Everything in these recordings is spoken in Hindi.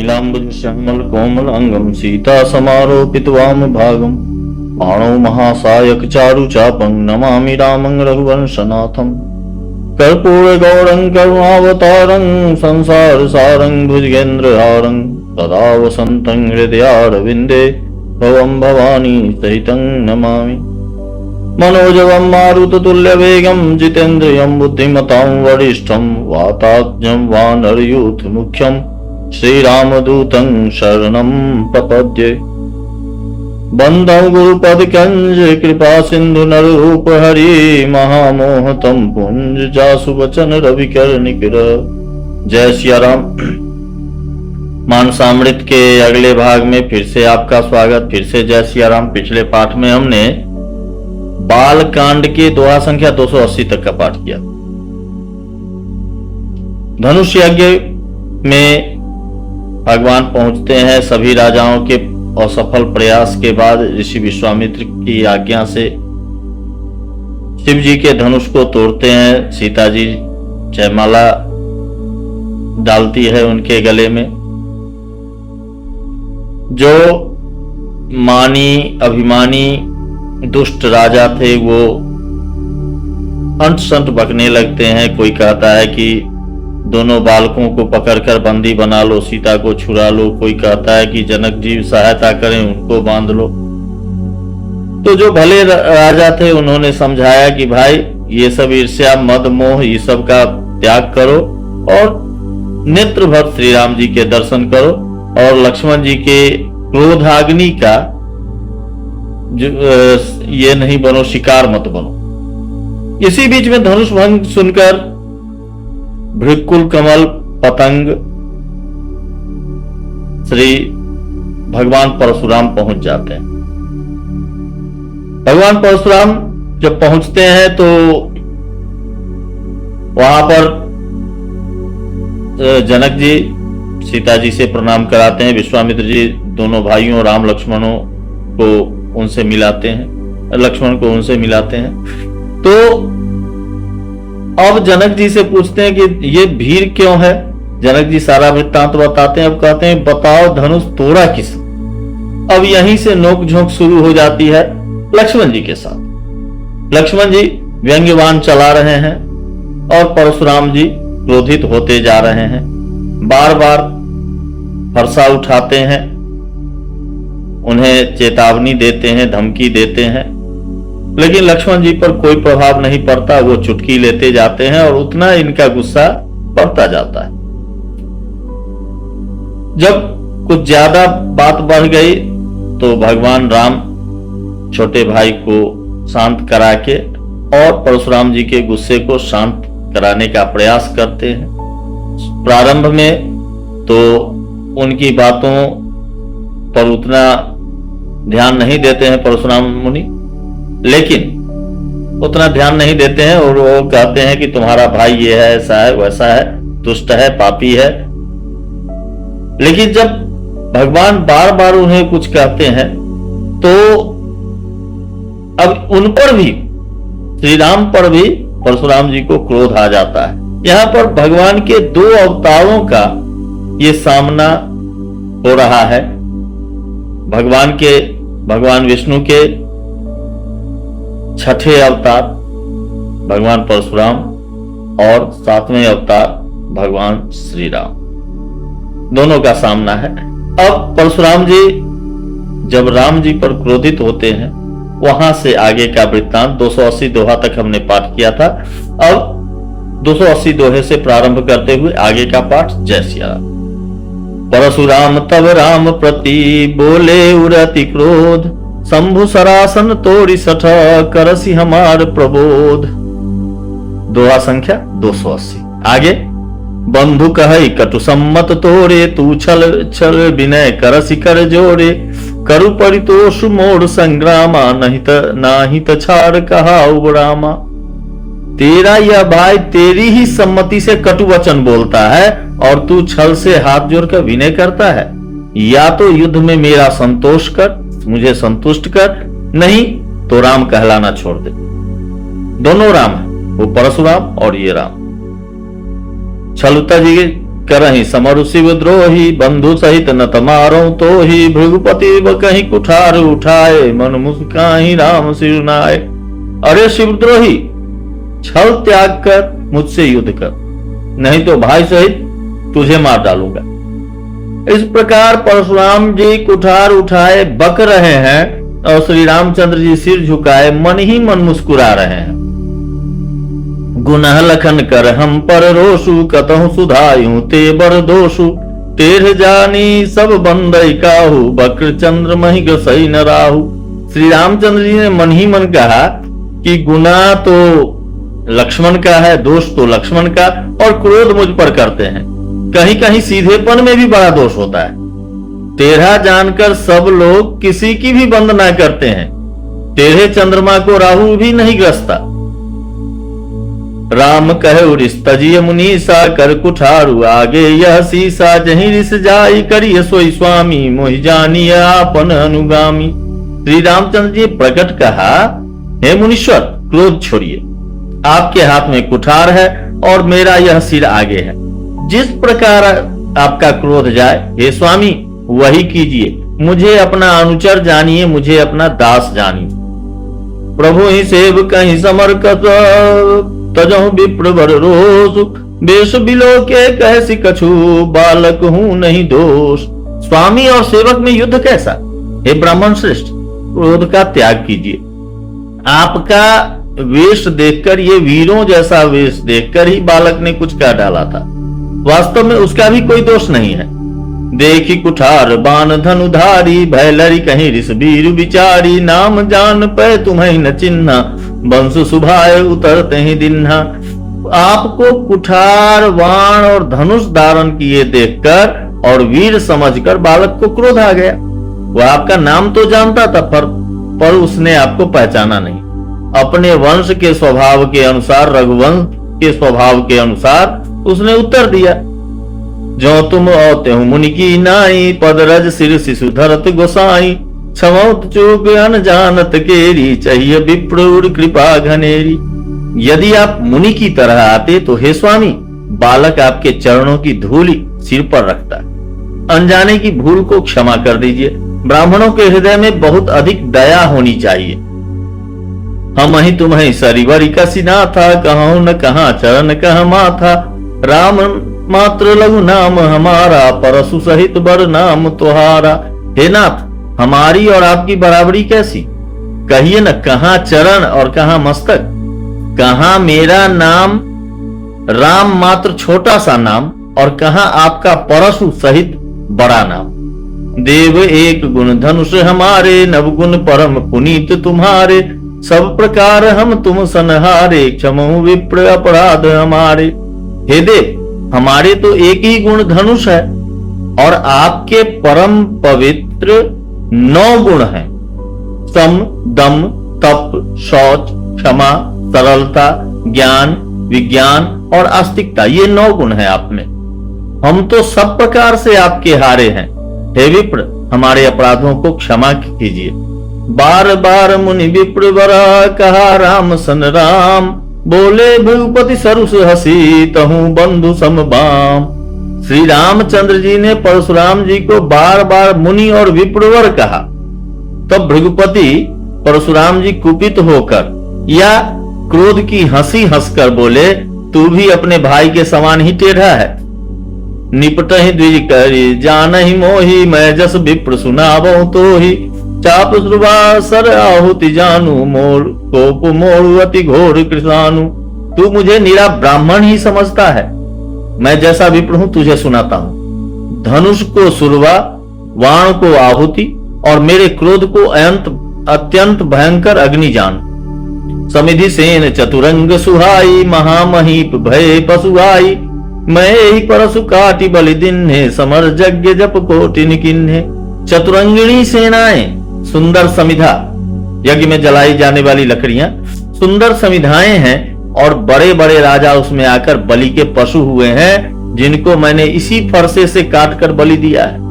नीलांबुज श्यामल कोमल अंगम सीता समारोपित वाम भागम बाणो महासायक चारु चापं नमामि रामं रघुवंशनाथम कर्पूर गौरं करुणावतारं संसार सारं भुजगेन्द्रहारं सदा वसन्तं हृदयारविन्दे भवं भवानी सहितं नमामि मनोजवं मारुततुल्यवेगं जितेन्द्रियं बुद्धिमतां वरिष्ठं वाताज्ञं वानरयूथमुख्यं श्रीरामदूतं शरणं प्रपद्ये वन्दे गुरुपदकंज कृपा सिंधु नररूप हरि महामोहतं पुंज जासु वचन रविकर निकर। जय सिया राम। मानसामृत के अगले भाग में फिर से आपका स्वागत। फिर से जय सिया राम। पिछले पाठ में हमने बाल कांड के दोहा संख्या 280 तक का पाठ किया। धनुष यज्ञ में भगवान पहुंचते हैं। सभी राजाओं के असफल प्रयास के बाद ऋषि विश्वामित्र की आज्ञा से शिव जी के धनुष को तोड़ते हैं। सीता जी जयमाला डालती है उनके गले में। जो मानी अभिमानी दुष्ट राजा थे वो अंट संट बकने लगते हैं। कोई कहता है कि दोनों बालकों को पकड़कर बंदी बना लो, सीता को छुड़ा लो। कोई कहता है कि जनक जी सहायता करें, उनको बांध लो। तो जो भले राजा थे उन्होंने समझाया कि भाई ये सब ईर्ष्या मद मोह ये सब का त्याग करो और नेत्र भर श्री राम जी के दर्शन करो और लक्ष्मण जी के क्रोधाग्नि का ये नहीं बनो, शिकार मत बनो। इसी बीच में धनुष भंग सुनकर भृकुल कमल पतंग श्री भगवान परशुराम पहुंच जाते हैं। भगवान परशुराम जब पहुंचते हैं तो वहां पर जनक जी सीता जी से प्रणाम कराते हैं। विश्वामित्र जी दोनों भाइयों राम लक्ष्मणों को उनसे मिलाते हैं, लक्ष्मण को उनसे मिलाते हैं। तो अब जनक जी से पूछते हैं कि ये भीड़ क्यों है। जनक जी सारा वृत्तांत बताते हैं। अब कहते हैं बताओ धनुष तोड़ा किस। अब यहीं से नोकझोंक शुरू हो जाती है लक्ष्मण जी के साथ। लक्ष्मण जी व्यंग्यवान चला रहे हैं और परशुराम जी क्रोधित होते जा रहे हैं। बार बार फरसा उठाते हैं, उन्हें चेतावनी देते हैं, धमकी देते हैं, लेकिन लक्ष्मण जी पर कोई प्रभाव नहीं पड़ता। वो चुटकी लेते जाते हैं और उतना इनका गुस्सा बढ़ता जाता है। जब कुछ ज्यादा बात बढ़ गई तो भगवान राम छोटे भाई को शांत करा के और परशुराम जी के गुस्से को शांत कराने का प्रयास करते हैं। प्रारंभ में तो उनकी बातों पर उतना ध्यान नहीं देते हैं परशुराम मुनि, लेकिन उतना ध्यान नहीं देते हैं और वो कहते हैं कि तुम्हारा भाई ये है, ऐसा है, वैसा है, दुष्ट है, पापी है। लेकिन जब भगवान बार बार उन्हें कुछ कहते हैं तो अब उन पर भी, श्री राम पर भी परशुराम जी को क्रोध आ जाता है। यहां पर भगवान के दो अवतारों का ये सामना हो रहा है। भगवान विष्णु के छठे अवतार भगवान परशुराम और सातवें अवतार भगवान श्री राम, दोनों का सामना है। अब परशुराम जी जब राम जी पर क्रोधित होते हैं, वहां से आगे का वृत्तांत 280 दोहा तक हमने पाठ किया था। अब 280 दोहे से प्रारंभ करते हुए आगे का पाठ। जय सिया राम। परशुराम तब राम प्रति बोले उरति क्रोध, शंभु सरासन तोड़ी सठ करसी हमार प्रबोध। दोहा संख्या 280। आगे बंधु कहि कटु सम्मत तोरे, तू छल छल विनय करसी कर जोरे, करु परितोष मोर संग्रामा, नहीं त छाड़ कहा उबरामा। तेरा यह भाई तेरी ही सम्मति से कटु वचन बोलता है और तू छल से हाथ जोड़कर विनय करता है। या तो युद्ध में मेरा संतोष कर, मुझे संतुष्ट कर, नहीं तो राम कहलाना छोड़ दे। दोनों राम है, वो परशुराम और ये राम। छलुता जी करहि समरु शिव द्रोही, बंधु सहित न तमारो तो ही, भृगुपति व कहीं कुठार उठाए, मन मुस्काहि राम सिरनाए। अरे शिवद्रोही, छल त्याग कर मुझसे युद्ध कर, नहीं तो भाई सहित तुझे मार डालूंगा। इस प्रकार परशुराम जी कुठार उठाए बक रहे हैं और श्री रामचंद्र जी सिर झुकाए मन ही मन मुस्कुरा रहे हैं। गुनह लखन कर हम पर रोषु, कतहु सुधायूं ते बर दोषु, तेरह जानी सब बंदई काहू, बक्र चंद्र महि गसई न राहु। श्री रामचंद्र जी ने मन ही मन कहा कि गुनाह तो लक्ष्मण का है, दोष तो लक्ष्मण का, और क्रोध मुझ पर करते हैं। कहीं कहीं सीधेपन में भी बड़ा दोष होता है। तेरह जानकर सब लोग किसी की भी बंद ना करते हैं, तेरह चंद्रमा को राहु भी नहीं ग्रसता। राम कहे रिस तजिय मुनीसा, कर कुठारु आगे यह सीसा, जहीं रिस जाई करिय सोई स्वामी, मोहि जानिय आपन अनुगामी। श्री रामचंद्र जी प्रकट कहा, हे मुनीश्वर, क्रोध छोड़िए, आपके हाथ में कुठार है और मेरा यह सिर आगे है। जिस प्रकार आपका क्रोध जाए हे स्वामी वही कीजिए, मुझे अपना अनुचर जानिए, मुझे अपना दास जानिए। प्रभु ही सेव कहीं समरकत, तजहु विप्र बर रोष, बेश बिलो के कहसी कछु, बालक हूं नहीं दोष। स्वामी और सेवक में युद्ध कैसा? हे ब्राह्मण श्रेष्ठ, क्रोध का त्याग कीजिए। आपका वेश देखकर, ये वीरों जैसा वेश देखकर ही बालक ने कुछ कह डाला था, वास्तव में उसका भी कोई दोष नहीं है। देखी कुठार बाण धनुधारी, भैलरी कहीं रिस वीर विचारी, नाम जान पे तुम्हें न चिन्हा, वंश सुभाए उतरते ही दिन्हा। आपको कुठार बाण और धनुष धारण किए देखकर और वीर समझकर बालक को क्रोध आ गया। वह आपका नाम तो जानता था पर उसने आपको पहचाना नहीं। अपने वंश के स्वभाव के अनुसार, रघुवंश के स्वभाव के अनुसार उसने उत्तर दिया, जो तुम औते हो मुनि की नाई, पदरज सिर शिशु धरत गोसाई, क्षमौत चूक अनजानत केरी, चाहिए विप्र कृपा घनेरी। यदि आप मुनि की तरह आते तो हे स्वामी, बालक आपके चरणों की धूलि सिर पर रखता। अनजाने की भूल को क्षमा कर दीजिए। ब्राह्मणों के हृदय में बहुत अधिक दया होनी चाहिए। हम ही तुम्हें सरिवरी का सिना था, कहूं न कहा चरण कह माथा, राम मात्र लघु नाम हमारा, परशु सहित बर नाम तुहारा। हे नाथ, हमारी और आपकी बराबरी कैसी? कहिए न, कहां चरण और कहां मस्तक, कहां मेरा नाम राम मात्र छोटा सा नाम और कहां आपका परशु सहित बड़ा नाम। देव एक गुण धनुष हमारे, नवगुण परम पुनीत तुम्हारे, सब प्रकार हम तुम सनहारे, क्षमो विप्र अपराध हमारे। हे देव, हमारे तो एक ही गुण धनुष है और आपके परम पवित्र 9 गुण हैं। सम, दम, तप, शौच, क्षमा, सरलता, ज्ञान, विज्ञान और आस्तिकता, ये 9 गुण हैं आप में। हम तो सब प्रकार से आपके हारे हैं। हे विप्र, हमारे अपराधों को क्षमा कीजिए। बार बार मुनि विप्र बरा, कहा राम सन राम, बोले भृगुपति सरुस हसी, तहु बंधु समबाम। श्री रामचंद्र जी ने परशुराम जी को बार बार मुनि और विप्रवर कहा। तब भृगुपति परशुराम जी कुपित होकर या क्रोध की हंसी हंसकर बोले, तू भी अपने भाई के समान ही टेढ़ा है। निपट ही द्विज करी जान ही मोही, मैं जस विप्र सुनावो तो ही, चाप श्रुवा सर आहुति जानू, मोर कोप मोर अति घोर कृषाणु। तू मुझे निरा ब्राह्मण ही समझता है, मैं जैसा विप्र हूं तुझे सुनाता हूं। धनुष को सुरवा, वाण को आहुति और मेरे क्रोध को अत्यंत भयंकर अग्नि जान। समिधि सेन चतुरंग सुहाई, महामहीप भय पशुआई, मैं यही परशु काटि बलि दिन्हे, समर यज्ञ जप कोटिन किन्हे। चतुरंगिणी सेनाएं, सुंदर समिधा, यज्ञ में जलाई जाने वाली लकड़ियां, सुंदर समिधाएं हैं और बड़े बड़े राजा उसमें आकर बलि के पशु हुए हैं, जिनको मैंने इसी फरसे से काटकर बलि दिया है।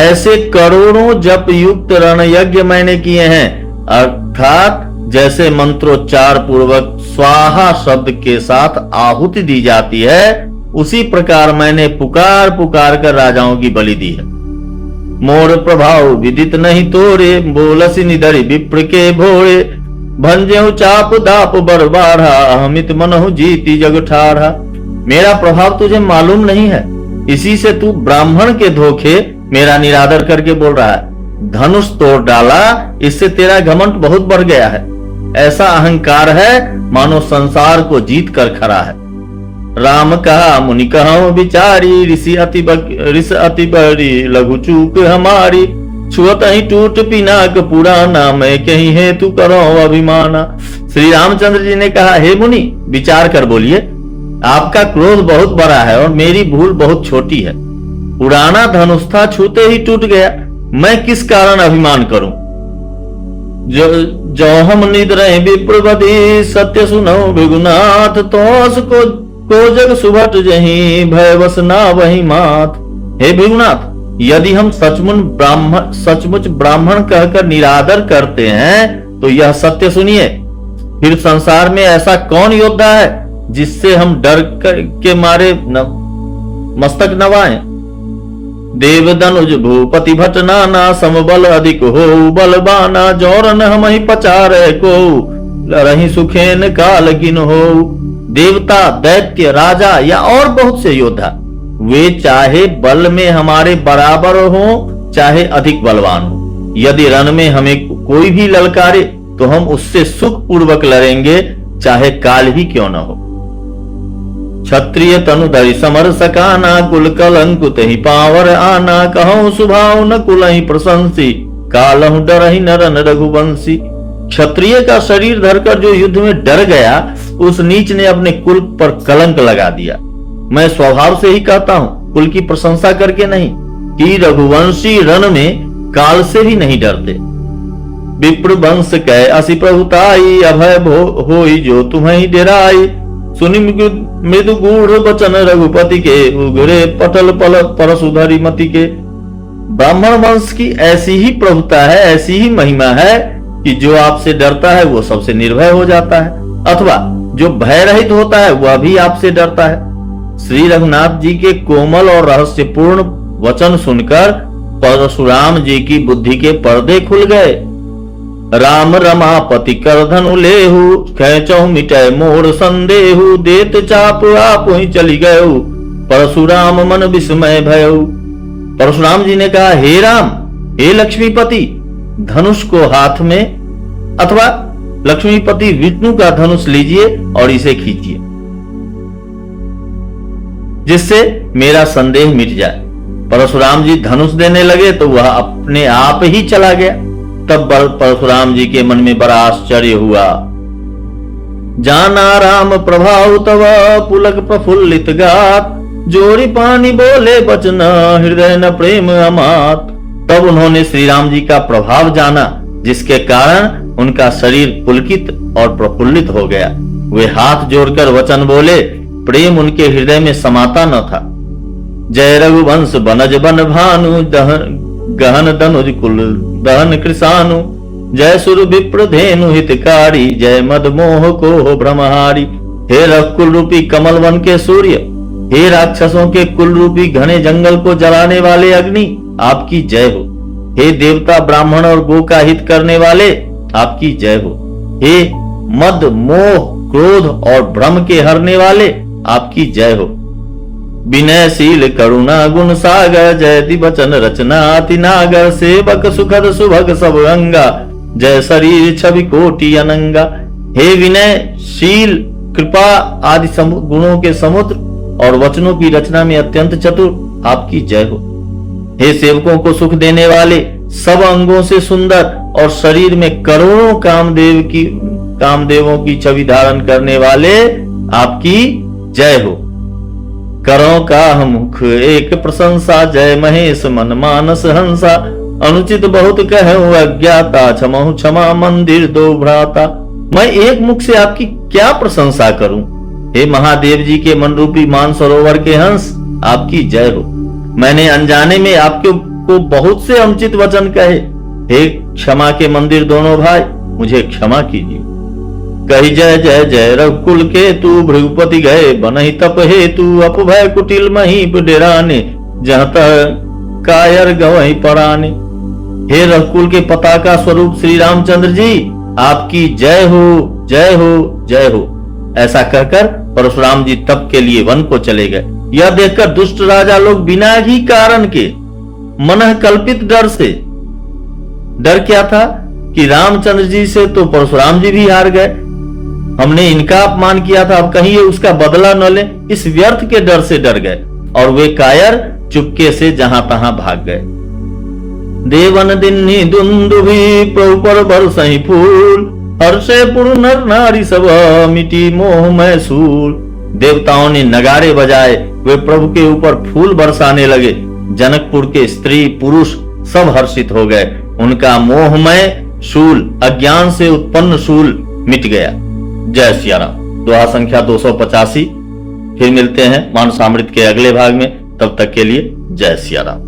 ऐसे करोड़ों जप युक्त रण यज्ञ मैंने किए हैं, अर्थात जैसे मंत्रोच्चार पूर्वक स्वाहा शब्द के साथ आहुति दी जाती है, उसी प्रकार मैंने पुकार पुकार कर राजाओं की बलि दी है। मोर प्रभाव विदित नहीं तोरे, बोलसी निधरि विप्र के भोरे। भंजेऊ चाप दाप बरबाढ़ा, अहमित मनहु जीती जग ठाढ़ा। मेरा प्रभाव तुझे मालूम नहीं है, इसी से तू ब्राह्मण के धोखे मेरा निरादर करके बोल रहा है। धनुष तोड़ डाला, इससे तेरा घमंड बहुत बढ़ गया है। ऐसा अहंकार है मानो संसार को जीत कर खड़ा है। राम कहा मुनि कहो बिचारी, ऋषि अति बड़ी लघु चूक हमारी। छुअत ही टूट पिनाक पुराना, मैं कहीं है तू करो अभिमाना। श्री रामचंद्र जी ने कहा, हे मुनि विचार कर बोलिए, आपका क्रोध बहुत बड़ा है और मेरी भूल बहुत छोटी है। पुराना धनुष था, छूते ही टूट गया, मैं किस कारण अभिमान करूं। जो हम निद रहे विप्रवदी, सत्य सुनो भृगुनाथ। तो जग सुभट जही, भय बस ना वही मात। हे भृगुनाथ, यदि हम सचमुच ब्राह्मण कहकर निरादर करते हैं तो यह सत्य सुनिए। फिर संसार में ऐसा कौन योद्धा है जिससे हम डर के मारे मस्तक नवाएं। देव धनुज भूपति भट नाना, समबल अधिक हो बलबाना। जौरन हम ही पचारे को, लरही सुखेन काल किन हो। देवता, दैत्य, राजा या और बहुत से योद्धा, वे चाहे बल में हमारे बराबर हो चाहे अधिक बलवान हो, यदि रण में हमें कोई भी ललकारे तो हम उससे सुख पूर्वक लड़ेंगे, चाहे काल ही क्यों न हो। क्षत्रिय तनु धरि समर सकाना, कुल कलंकुत ही पावर आना। कहूं सुभाव न कुल ही प्रशंसी, कालहु डर ही नरन रघुवंशी। क्षत्रिय का शरीर धरकर जो युद्ध में डर गया, उस नीच ने अपने कुल पर कलंक लगा दिया। मैं स्वभाव से ही कहता हूं, कुल की प्रशंसा करके नहीं, कि रघुवंशी रण में काल से भी नहीं डरते। विप्र वंश कह असी प्रभुताई, अभय होई जो तुम्हें डेराई। सुनि मृदु गूढ़ वचन रघुपति के, उगरे पटल पल परसुधरी मति के। ब्राह्मण वंश की ऐसी ही प्रभुता है, ऐसी ही महिमा है कि जो आपसे डरता है वो सबसे निर्भय हो जाता है, अथवा जो भय रहित होता है वह भी आपसे डरता है। श्री रघुनाथ जी के कोमल और रहस्यपूर्ण वचन सुनकर परशुराम जी की बुद्धि के पर्दे खुल गए। राम रमापति कर धनु लेहु, खेचौ मिटै मोर संदेहु। देत चाप आप ही चली गयो, परशुराम मन विस्मय भयउ। परशुराम जी ने कहा, हे राम, हे लक्ष्मीपति, धनुष को हाथ में, अथवा लक्ष्मीपति विष्णु का धनुष लीजिए और इसे खींचिए, जिससे मेरा संदेह मिट जाए। परशुराम जी धनुष देने लगे तो वह अपने आप ही चला गया। तब परशुराम जी के मन में बड़ा आश्चर्य हुआ। जाना राम प्रभाव तव, पुलक प्रफुल्लित गात। जोरी पानी बोले बचन, हृदय न प्रेम अमात। तब उन्होंने श्री राम जी का प्रभाव जाना, जिसके कारण उनका शरीर पुलकित और प्रफुल्लित हो गया। वे हाथ जोड़कर वचन बोले, प्रेम उनके हृदय में समाता न था। जय रघुवंश बनज बन भानु, गहन धनुज कुल दहन कृषानु। जय सुर विप्र धेनु हितकारी, जय मद मोह को भ्रमहारी। हे रघुकुल रूपी कमल वन के सूर्य, हे राक्षसों के कुल रूपी घने जंगल को जलाने वाले अग्नि, आपकी जय हो। हे देवता, ब्राह्मण और गो का हित करने वाले, आपकी जय हो। हे मद मोह क्रोध और भ्रम के हरने वाले, आपकी जय हो। विनयशील करुणा गुण सागर, जय दिवचन रचना अति नागर। सेवक सुखद सुभग सब अंगा, जय शरीर छवि कोटि अनंगा। हे विनयशील, कृपा आदि गुणों के समुद्र और वचनों की रचना में अत्यंत चतुर, आपकी जय हो। हे सेवकों को सुख देने वाले, सब अंगों से सुंदर और शरीर में करोड़ों कामदेवों की छवि धारण करने वाले, आपकी जय हो। करो का मुख एक प्रशंसा, जय महेश मन मानस हंसा। अनुचित बहुत कहूं अज्ञाता, क्षमहु क्षमा मंदिर दो भ्राता। मैं एक मुख से आपकी क्या प्रशंसा करूं। हे महादेव जी के मन रूपी मानसरोवर के हंस, आपकी जय हो। मैंने अनजाने में आपके को बहुत से अनुचित वचन कहे। हे क्षमा के मंदिर दोनों भाई, मुझे क्षमा कीजिए। कही जय जय जय रघुकुल के तू भृगुपति गए बनहि तप हे तू अपभय कुटिल महीप डेराने जहाँ तक कायर गवही पराने। हे रघुकुल के पताका स्वरूप श्री रामचंद्र जी, आपकी जय हो जय हो जय हो। ऐसा कहकर परशुराम जी तप के लिए वन को चले गए। यह देखकर दुष्ट राजा लोग बिना ही कारण के मनः कल्पित डर से, डर क्या था कि रामचंद्र जी से तो परशुराम जी भी हार गए, हमने इनका अपमान किया था, अब कहीं ये उसका बदला न ले, इस व्यर्थ के डर से डर गए और वे कायर चुपके से जहां तहां भाग गए। देवन दिन्नी दुंदुभि प्रभु पर बरसहि फूल हर्षे पुर नर नारी सब मिटी मोह मैसूल। देवताओं ने नगारे बजाए, वे प्रभु के ऊपर फूल बरसाने लगे। जनकपुर के स्त्री पुरुष सब हर्षित हो गए, उनका मोहमय शूल, अज्ञान से उत्पन्न शूल मिट गया। जय सिया राम। दोहा संख्या 285। फिर मिलते हैं मानसामृत के अगले भाग में, तब तक के लिए जय सिया राम।